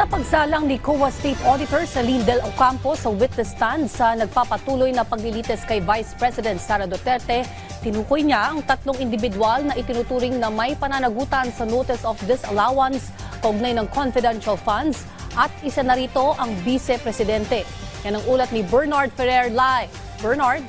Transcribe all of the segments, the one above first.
Napagsalang ni COA State Auditor Celine Del Ocampo sa witness stand sa nagpapatuloy na paglilitis kay Vice President Sara Duterte. Tinukoy niya ang tatlong individual na itinuturing na may pananagutan sa Notice of Disallowance kaugnay ng confidential funds at isa na rito ang Vice Presidente. Yan ang ulat ni Bernard Ferrer live. Bernard?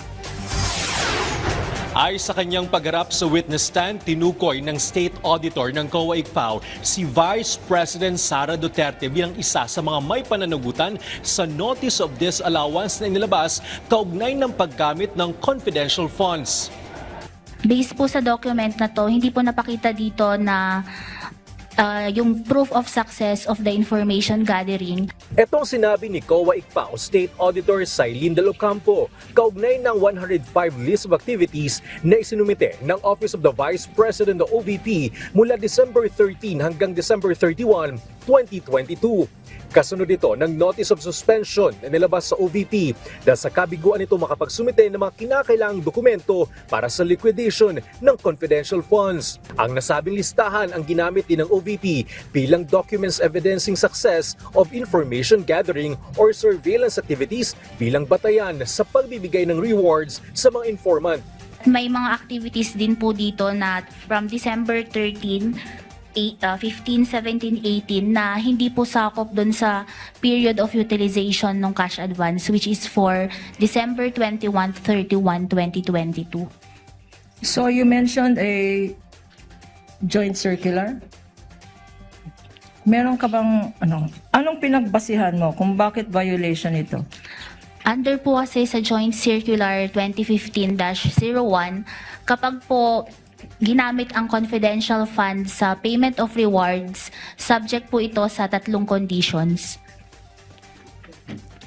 Ay sa kanyang pagharap sa witness stand, tinukoy ng State Auditor ng COA ICFAO si Vice President Sara Duterte bilang isa sa mga may pananagutan sa Notice of Disallowance na inilabas kaugnay ng paggamit ng confidential funds. Based po sa document na to, hindi po napakita dito na yung proof of success of the information gathering. Itong sinabi ni COA ICFAO State Auditor Celine Del Ocampo kaugnay ng 105 list of activities na isinumite ng Office of the Vice President o OVP mula December 13 hanggang December 31, 2022. Kasunod ito ng Notice of Suspension na nilabas sa OVP dahil sa kabiguan nito makapagsumite ng mga kinakailangang dokumento para sa liquidation ng confidential funds. Ang nasabing listahan ang ginamit din ng OVP bilang documents evidencing success of information gathering or surveillance activities bilang batayan sa pagbibigay ng rewards sa mga informant. May mga activities din po dito na from December 13, 15, 17, 18 na hindi po sakop doon sa period of utilization ng cash advance which is for December 21, 31, 2022. So you mentioned a joint circular. Meron ka bang anong pinagbasihan mo kung bakit violation ito? Under po kasi sa Joint Circular 2015-01, kapag po ginamit ang confidential fund sa payment of rewards, subject po ito sa tatlong conditions.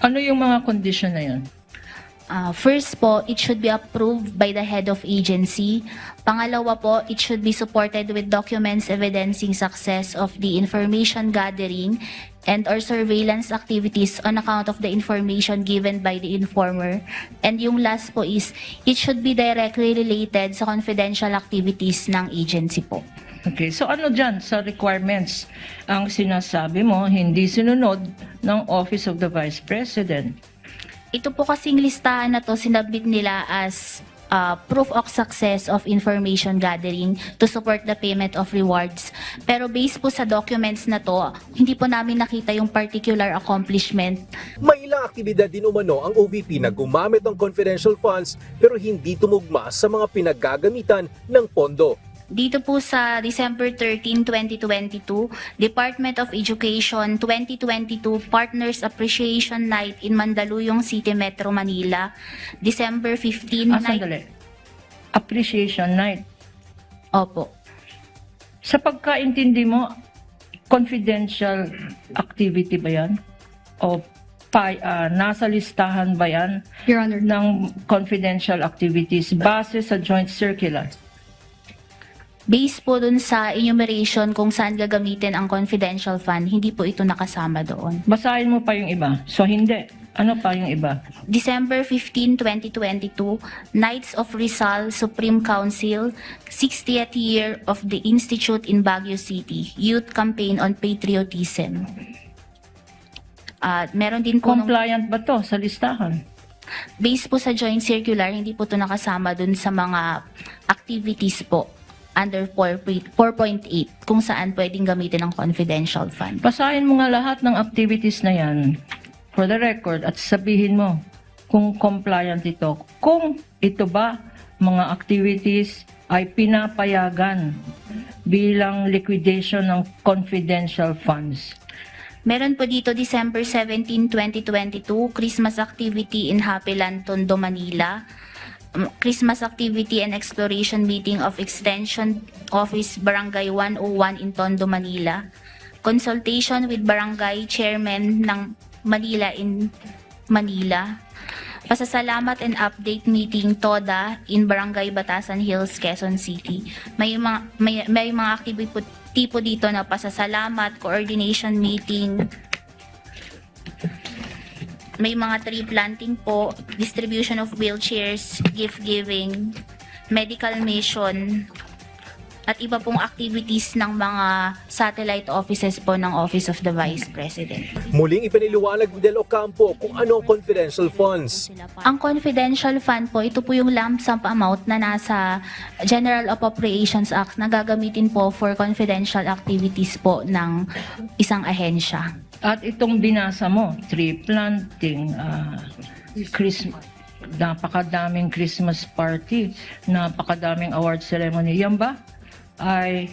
Ano yung mga condition na yun? First po, it should be approved by the head of agency. Pangalawa po, it should be supported with documents evidencing success of the information gathering and or surveillance activities on account of the information given by the informer. And yung last po is, it should be directly related sa confidential activities ng agency po. Okay, so ano dyan sa requirements ang sinasabi mo hindi sinunod ng Office of the Vice President? Ito po kasing listahan na to sinabit nila as proof of success of information gathering to support the payment of rewards. Pero based po sa documents na to, hindi po namin nakita yung particular accomplishment. May ilang aktibidad din umano ang OVP na gumamit ng confidential funds pero hindi tumugma sa mga pinaggagamitan ng pondo. Dito po sa December 13, 2022, Department of Education 2022 Partners Appreciation Night in Mandaluyong City, Metro Manila. December 15 night. Sandali. Appreciation Night. Opo. Sa pagkaintindi mo, confidential activity ba yan? O nasa listahan ba yan Your Honor. ng confidential activities base sa joint circular? Based po dun sa enumeration kung saan gagamitin ang confidential fund, hindi po ito nakasama doon. Basahin mo pa yung iba. So hindi. Ano pa yung iba? December 15, 2022, Knights of Rizal Supreme Council, 60th year of the Institute in Baguio City, Youth Campaign on Patriotism. Meron din po Compliant ba to sa listahan? based po sa joint circular, hindi po ito nakasama dun sa mga activities po under 4.8 kung saan pwedeng gamitin ang confidential fund. Basahin mo nga lahat ng activities na yan for the record at sabihin mo kung compliant ito. Kung ito ba mga activities ay pinapayagan bilang liquidation ng confidential funds. Meron po dito December 17, 2022, Christmas activity in Happy Land, Tondo, Manila. Christmas activity and exploration meeting of Extension Office Barangay 101 in Tondo, Manila. Consultation with Barangay Chairman ng Manila in Manila. Pasasalamat and update meeting TODA in Barangay Batasan Hills, Quezon City. May mga activity po dito na pasasalamat, coordination meeting, may mga tree planting po, distribution of wheelchairs, gift giving, medical mission, at iba pong activities ng mga satellite offices po ng Office of the Vice President. Muling ipiniliwanag ni Del Ocampo kung ano ang confidential funds. Ang confidential fund po, ito po yung lump sum amount na nasa General Appropriations Act na gagamitin po for confidential activities po ng isang ahensya. At itong binasa mo, tree planting, napakadaming Christmas party, napakadaming award ceremony. Yan ba ay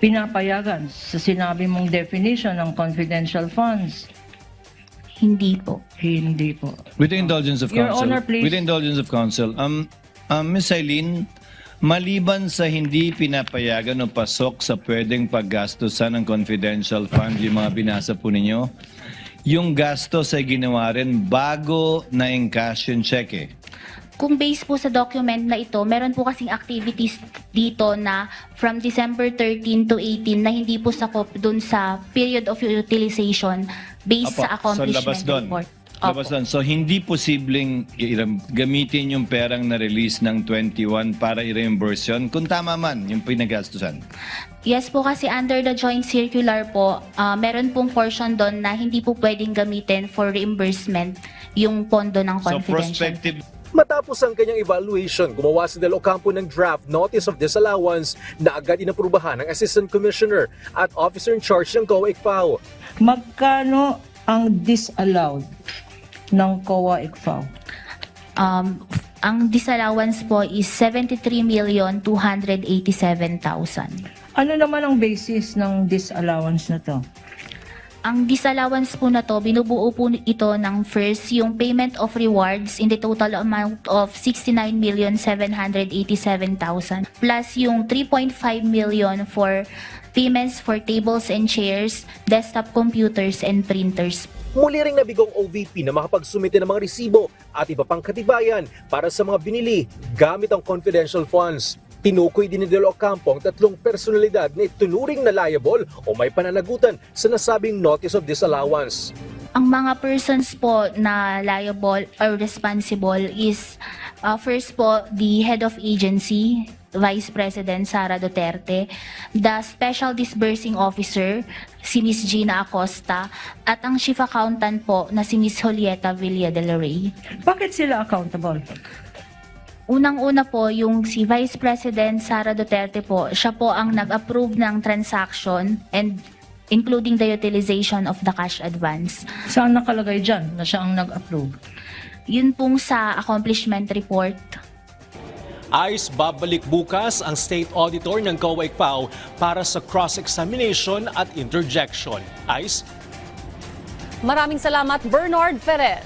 pinapayagan sa sinabi mong definition ng confidential funds? Hindi po. Hindi po. With the indulgence of Your counsel. Honor, please. With the indulgence of counsel. Ms. Eileen, maliban sa hindi pinapayagan o pasok sa pwedeng paggastusan ng confidential fund, yung mga binasa po ninyo, yung gastos ay ginawa rin bago na encash yung cheque. Kung based po sa document na ito, meron po kasing activities dito na from December 13 to 18 na hindi po sakop dun sa period of utilization based sa accomplishment report. Labas doon. So hindi posibleng gamitin yung perang na-release ng 21 para i-reimburse yun kung tama man yung pinagastusan. Yes po, kasi under the joint circular po, meron pong portion doon na hindi po pwedeng gamitin for reimbursement yung pondo ng So confidential. prospective. Matapos ang kanyang evaluation, gumawa si Del Ocampo ng draft notice of disallowance na agad inaprubahan ng Assistant Commissioner at Officer in Charge ng COA ICFAO. Magkano ang disallowed ng COA ICFAO? Ang disallowance po is 73,287,000. Ano naman ang basis ng disallowance na to? Ang disallowance po na to, binubuo po ito ng first, yung payment of rewards in the total amount of 69,787,000 plus yung 3.5 million for payments for tables and chairs, desktop computers, and printers. Muli ring nabigong OVP na makapagsumite ng mga resibo at iba pang katibayan para sa mga binili gamit ang confidential funds. Tinukoy din ni Del Ocampo ang tatlong personalidad na itunuring na liable o may pananagutan sa nasabing notice of disallowance. Ang mga persons po na liable or responsible is first po the head of agency, Vice President Sara Duterte, the Special Disbursing Officer, si Ms. Gina Acosta, at ang Chief Accountant po na si Ms. Julieta Villa del Rey. Bakit sila accountable? Unang-una po, yung si Vice President Sara Duterte po, siya po ang nag-approve ng transaction and including the utilization of the cash advance. Saan nakalagay dyan na siya ang nag-approve? Yun pong sa accomplishment report. ICE babalik bukas ang State Auditor ng COA ICFAO para sa cross-examination at interjection. ICE? Maraming salamat, Bernard Ferrer.